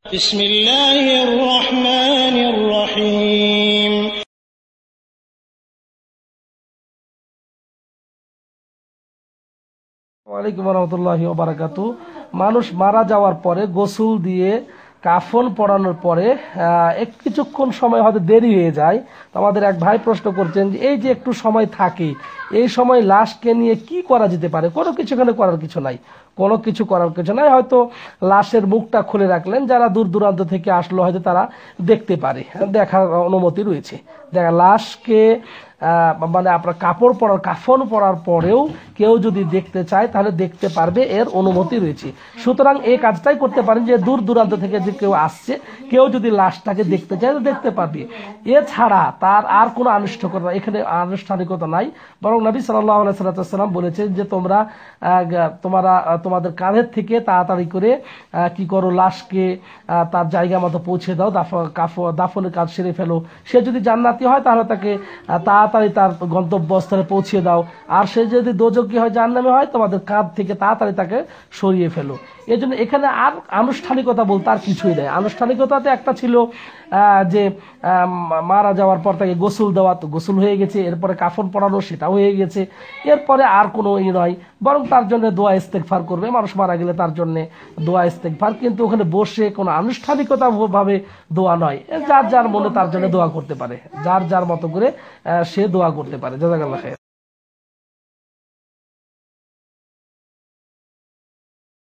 বিসমিল্লাহির রহমানির রহিম। ওয়ালাইকুম রহমতুল্লাহি ওয়া বারাকাতুহু। মানুষ মারা যাওয়ার পরে গোসল দিয়ে কাফন পরানোর পরে কিছুক্ষণ সময় হয়তো দেরি হয়ে যায়। তো আমাদের এক ভাই প্রশ্ন করছেন যে এই যে একটু সময় থাকে, এই সময় লাশকে নিয়ে কি করা যেতে পারে? কোনো কিছু এখানে করার কিছু নাই, কোনো কিছু করার কিছু নাই। হয়তো লাশের মুখটা খুলে রাখলেন, যারা দূর দূরান্ত থেকে আসলো হয়তো তারা দেখতে পারে, দেখার অনুমতি রয়েছে। দেখা লাশকে মানে আপনার কাফন পরার পরেও কেউ যদি দেখতে চায় তাহলে দেখতে পারবে, এর অনুমতি রয়েছে। সুতরাং এই কাজটাই করতে পারেন যে দূর দূরান্ত থেকে যে কেউ আসছে, কেউ যদি লাশটাকে দেখতে চায় তো দেখতে পারবে। এছাড়া তার আর কোনো এখানে আনুষ্ঠানিকতা নাই। বরং নবী সাল্লাল্লাহু আলাইহি ওয়াসাল্লাম বলেছেন যে তোমাদের কাঁধের থেকে তাড়াতাড়ি করে কি করো, লাশকে তার জায়গা মতো পৌঁছে দাও, দাফনের কাজ সেরে ফেলো। সে যদি জান্নাতি হয় তাহলে তাকে তাড়াতাড়ি তার গন্তব্যস্থলে পৌঁছে দাও, আর সে যদি দোজখী হয়, জাহান্নামী হয়, তোমাদের কাঁধ থেকে তাড়াতাড়ি তাকে সরিয়ে ফেলো। এই জন্য এখানে আর আনুষ্ঠানিকতা বলতে আর কিছুই নেই। আনুষ্ঠানিকতাতে একটা ছিল যে মারা যাওয়ার পর তাকে গোসল দেওয়া, তো গোসল হয়ে গেছে। এরপরে কাফন পরানো, সেটাও হয়ে গেছে। এরপরে আর কোনো নয়, বরং তার জন্য দোয়া ইস্তেগফার করবে। মানুষ মারা গেলে তার জন্য দোয়া ইস্তেগফার, কিন্তু ওখানে বসে কোনো আনুষ্ঠানিকতা ভাবে দোয়া নয়। যার যার মনে তার জন্য দোয়া করতে পারে, যার যার মতো করে সে দোয়া করতে পারে। জাযাকাল্লাহ খাইর।